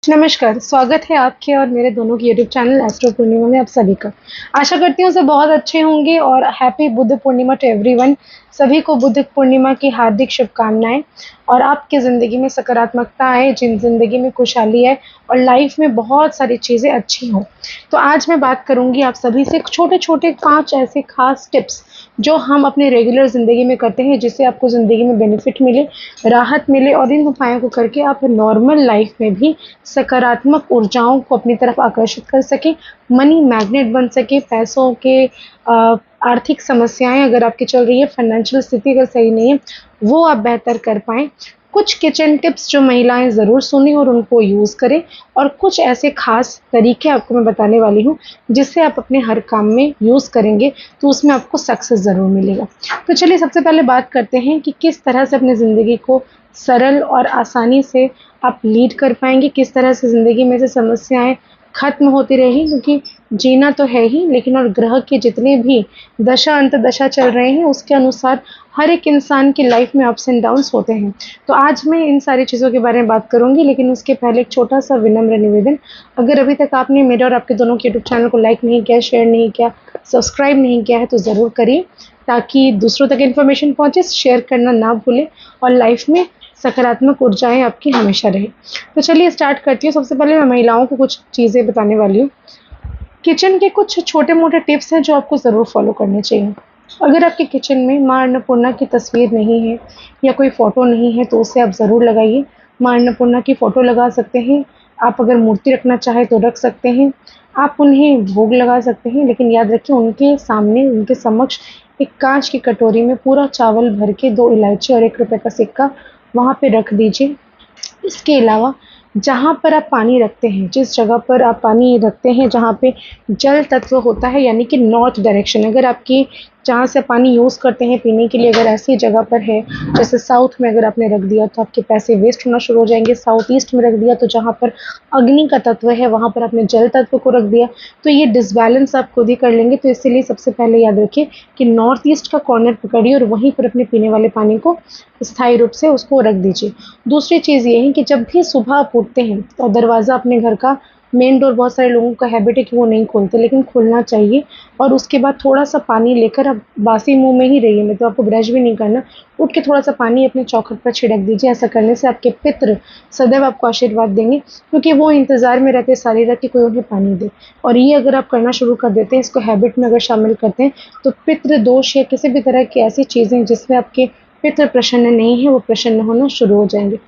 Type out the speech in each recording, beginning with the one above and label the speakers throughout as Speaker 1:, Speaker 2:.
Speaker 1: नमस्कार, स्वागत है आपके और मेरे दोनों की यूट्यूब चैनल एस्ट्रो पूर्णिमा में आप सभी का। आशा करती हूँ सब बहुत अच्छे होंगे और happy Buddha Purnima to everyone. सभी को बुद्ध पूर्णिमा की हार्दिक शुभकामनाएं और आपकी ज़िंदगी में सकारात्मकता आए, ज़िंदगी में खुशहाली आए और लाइफ में बहुत सारी चीज़ें अच्छी हों। तो आज मैं बात करूँगी आप सभी से छोटे-छोटे 5 ऐसे खास टिप्स जो हम अपने रेगुलर ज़िंदगी में करते हैं जिससे आपको ज़िंदगी में बेनिफिट मिले, राहत मिले और इन उपायों को करके आप नॉर्मल लाइफ में भी सकारात्मक ऊर्जाओं को अपनी तरफ आकर्षित कर सकें, मनी मैग्नेट बन सके, पैसों के आर्थिक समस्याएँ अगर आपकी चल रही है, फाइनेंशियल स्थिति अगर सही नहीं है, वो आप बेहतर कर पाएँ। कुछ किचन टिप्स जो महिलाएँ ज़रूर सुनें और उनको यूज़ करें और कुछ ऐसे ख़ास तरीके आपको मैं बताने वाली हूँ, जिससे आप अपने हर काम में यूज़ करेंगे, तो उसमें आपको सक्सेस ज़रूर मिलेगा। तो चलिए सबसे पहले बात करते हैं कि किस तरह से अपनी ज़िंदगी को सरल और आसानी से आप लीड कर पाएँगे, किस तरह से ज़िंदगी में से समस्याएँ ख़त्म होती रहेंगी क्योंकि जीना तो है ही लेकिन और ग्रह के जितने भी दशा अंतदशा चल रहे हैं उसके अनुसार हर एक इंसान की लाइफ में अप्स एंड डाउन्स होते हैं। तो आज मैं इन सारी चीज़ों के बारे में बात करूँगी लेकिन उसके पहले एक छोटा-सा विनम्र निवेदन, अगर अभी तक आपने मेरे और आपके दोनों के यूट्यूब चैनल को लाइक नहीं किया, शेयर नहीं किया, सब्सक्राइब नहीं किया है तो ज़रूर करिए ताकि दूसरों तक इन्फॉर्मेशन पहुँचे, शेयर करना ना भूलें और लाइफ में सकारात्मक ऊर्जाएँ आपकी हमेशा रहें। तो चलिए स्टार्ट करती हूँ। सबसे पहले मैं महिलाओं को कुछ चीज़ें बताने वाली हूँ। किचन के कुछ छोटे-मोटे टिप्स हैं जो आपको ज़रूर फ़ॉलो करने चाहिए। अगर आपके किचन में माँ अन्नपूर्णा की तस्वीर नहीं है या कोई फ़ोटो नहीं है तो उसे आप ज़रूर लगाइए। माँ अन्नपूर्णा की फ़ोटो लगा सकते हैं, आप अगर मूर्ति रखना चाहें तो रख सकते हैं, आप उन्हें भोग लगा सकते हैं लेकिन याद रखिए उनके सामने, उनके समक्ष एक काँच की कटोरी में पूरा चावल भर के 2 इलायची और ₹1 का सिक्का वहाँ पे रख दीजिए। इसके अलावा जहाँ पर आप पानी रखते हैं, जिस जगह पर आप पानी रखते हैं जहाँ पे जल तत्व होता है यानी कि नॉर्थ डायरेक्शन, अगर आपकी जहाँ से पानी यूज़ करते हैं पीने के लिए अगर ऐसी जगह पर है, जैसे साउथ में अगर आपने रख दिया तो आपके पैसे वेस्ट होना शुरू हो जाएँगे। साउथ ईस्ट में रख दिया तो जहाँ पर अग्नि का तत्व है वहाँ पर आपने जल तत्व को रख दिया, तो ये डिसबैलेंस आप खुद ही कर लेंगे। तो इसीलिए सबसे पहले याद रखिए कि नॉर्थ ईस्ट का कॉर्नर पकड़िए और वहीं पर अपने पीने वाले पानी को स्थायी रूप से उसको रख दीजिए। दूसरी चीज़ ये है कि जब भी सुबह आप उठते हैं और दरवाज़ा अपने घर का मेन डोर, बहुत सारे लोगों का हैबिट है कि वो नहीं खोलते लेकिन खोलना चाहिए और उसके बाद थोड़ा-सा पानी लेकर आप बासी मुँह में ही रहिए, मतलब आपको ब्रश भी नहीं करना। उठ के थोड़ा-सा पानी अपने चौखट पर छिड़क दीजिए, ऐसा करने से आपके पितृ सदैव आपको आशीर्वाद देंगे क्योंकि वो इंतज़ार में रहते हैं सारी रात कि कोई उन्हें पानी दे। और ये अगर आप करना शुरू कर देते हैं, इसको हैबिट में अगर शामिल करते हैं, तो पितृ दोष या किसी भी तरह की ऐसी चीज़ें जिसमें आपके पितृ प्रसन्न नहीं है, वो प्रसन्न होना शुरू हो जाएँगे।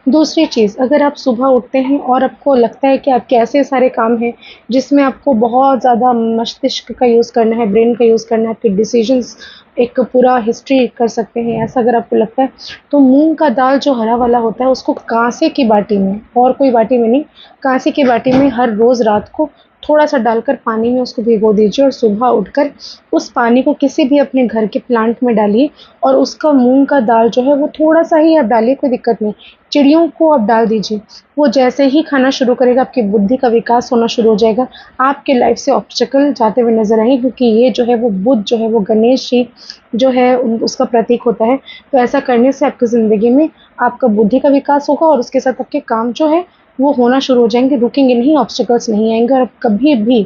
Speaker 1: दूसरी चीज़, अगर आप सुबह उठते हैं और आपको लगता है कि आपके ऐसे सारे काम हैं, जिसमें आपको बहुत ज़्यादा मस्तिष्क का यूज़ करना है, ब्रेन का यूज़ करना है, आपके डिसीजंस एक पूरा हिस्ट्री कर सकते हैं, ऐसा अगर आपको लगता है, तो मूँग का दाल जो हरा वाला होता है, उसको काँसे की बाटी में, और कोई बाटी में नहीं, काँसे की बाटी में हर रोज़ रात को थोड़ा-सा डालकर पानी में उसको भिगो दीजिए और सुबह उठकर उस पानी को किसी भी अपने घर के प्लांट में डालिए और उसका मूँग का दाल जो है वो थोड़ा-सा ही आप डालिए, कोई दिक्कत नहीं। चिड़ियों को आप डाल दीजिए, वो जैसे ही खाना शुरू करेगा आपकी बुद्धि का विकास होना शुरू हो जाएगा। आपके लाइफ से ऑब्स्टेकल जाते हुए नज़र आएँगे क्योंकि ये जो है वो बुध जो है वो गणेश जी जो है उन उसका प्रतीक होता है। तो ऐसा करने से आपकी ज़िंदगी में आपका बुद्धि का विकास होगा और उसके साथ आपके काम जो है वो होना शुरू हो जाएँगे, रुकेंगे नहीं, ऑब्स्टेकल्स नहीं आएँगे और आप कभी भी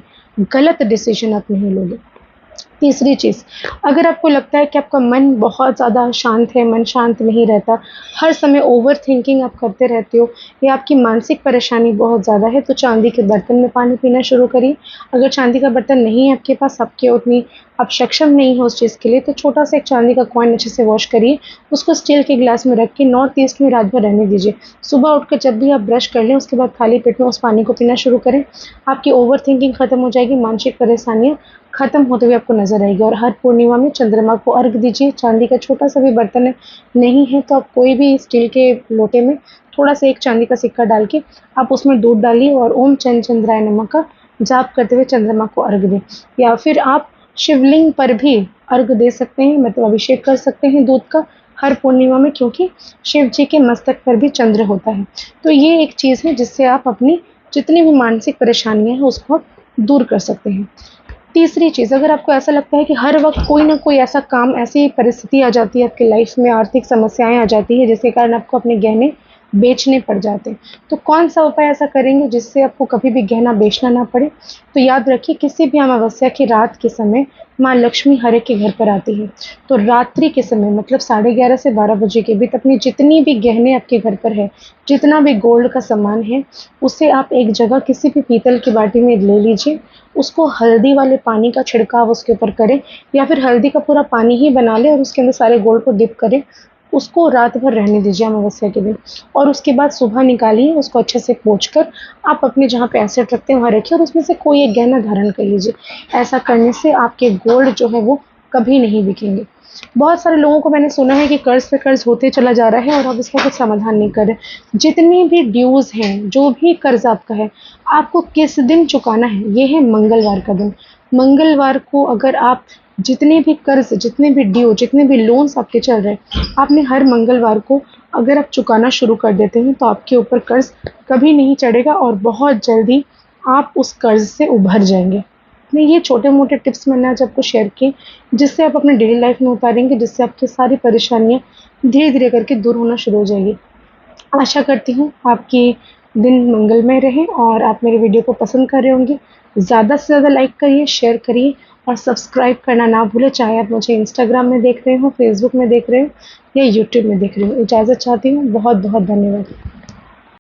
Speaker 1: गलत डिसीज़न आप नहीं लोगे। तीसरी चीज़, अगर आपको लगता है कि आपका मन बहुत ज़्यादा शांत है, मन शांत नहीं रहता, हर समय ओवरथिंकिंग आप करते रहते हो या आपकी मानसिक परेशानी बहुत ज़्यादा है, तो चांदी के बर्तन में पानी पीना शुरू करिए। अगर चांदी का बर्तन नहीं है आपके पास, आपके उतनी आप सक्षम नहीं हो उस चीज़ के लिए, तो छोटा-सा एक चांदी का कॉइन अच्छे से वॉश करिए, उसको स्टील के गिलास में रख के नॉर्थ ईस्ट में रात भर रहने दीजिए। सुबह उठकर जब भी आप ब्रश कर लें, उसके बाद खाली पेट में उस पानी को पीना शुरू करें। आपकी ओवरथिंकिंग खत्म हो जाएगी, मानसिक परेशानियाँ खत्म होते हुए आपको नज़र आएगी। और हर पूर्णिमा में चंद्रमा को अर्घ दीजिए। चांदी का छोटा-सा भी बर्तन है, नहीं है तो आप कोई भी स्टील के लोटे में थोड़ा-सा एक चांदी का सिक्का डाल के आप उसमें दूध डालिए और ओम चंद्राय नमः का जाप करते हुए चंद्रमा को अर्घ दें। या फिर आप शिवलिंग पर भी अर्घ दे सकते हैं, मतलब अभिषेक कर सकते हैं दूध का हर पूर्णिमा में, क्योंकि शिव जी के मस्तक पर भी चंद्र होता है। तो ये एक चीज़ है जिससे आप अपनी जितनी भी मानसिक परेशानियाँ हैं उसको आप दूर कर सकते हैं। तीसरी चीज़, अगर आपको ऐसा लगता है कि हर वक़्त कोई ना कोई ऐसा काम, ऐसी परिस्थिति आ जाती है आपकी लाइफ़ में, आर्थिक समस्याएँ आ जाती हैं जिसके कारण आपको अपने गहने बेचने पड़ जाते हैं। तो कौन सा उपाय ऐसा करेंगे जिससे आपको कभी भी गहना बेचना ना पड़े? तो याद रखिए, किसी भी अमावस्या की रात के समय माँ लक्ष्मी हर एक के घर पर आती है। तो रात्रि के समय मतलब 11:30 से 12 बजे के बीच अपनी जितनी भी गहने आपके घर पर है, जितना भी गोल्ड का सामान है, उसे आप एक जगह किसी भी पीतल की बाटी में ले लीजिए। उसको हल्दी वाले पानी का छिड़काव उसके ऊपर करें, या फिर हल्दी का पूरा पानी ही बना लें और उसके अंदर सारे गोल्ड को डिप करें। उसको रात भर रहने दीजिए अमावस्या के दिन, और उसके बाद सुबह निकालिए, उसको अच्छे से पोंछकर आप अपने जहाँ पे एसेट रखते हैं वहाँ रखिए और उसमें से कोई एक गहना धारण कर लीजिए। ऐसा करने से आपके गोल्ड जो है वो कभी नहीं बिकेंगे। बहुत सारे लोगों को मैंने सुना है कि कर्ज पे कर्ज होते चला जा रहा है और आप इसका कुछ समाधान नहीं कर रहे। जितनी भी ड्यूज़ हैं, जो भी कर्ज आपका है, आपको किस दिन चुकाना है? ये है मंगलवार का दिन। मंगलवार को अगर आप जितने भी कर्ज, जितने भी ड्यू, जितने भी लोन्स आपके चल रहे हैं, आपने हर मंगलवार को अगर आप चुकाना शुरू कर देते हैं तो आपके ऊपर कर्ज कभी नहीं चढ़ेगा और बहुत जल्दी आप उस कर्ज से उभर जाएंगे। नहीं, ये छोटे मोटे टिप्स मैंने आज आपको शेयर किए, जिससे आप अपने डेली लाइफ में उतारेंगे, जिससे आपकी सारी परेशानियाँ धीरे धीरे करके दूर होना शुरू हो जाएगी। आशा करती हूँ आपकी दिन मंगलमय रहे और आप मेरे वीडियो को पसंद कर रहे होंगे। ज़्यादा से ज़्यादा लाइक करिए, शेयर करिए और सब्सक्राइब करना ना भूलें, चाहे आप मुझे इंस्टाग्राम में देख रहे हो, फेसबुक में देख रहे हो या यूट्यूब में देख रहे हो। इजाज़त चाहती हूँ। बहुत बहुत धन्यवाद।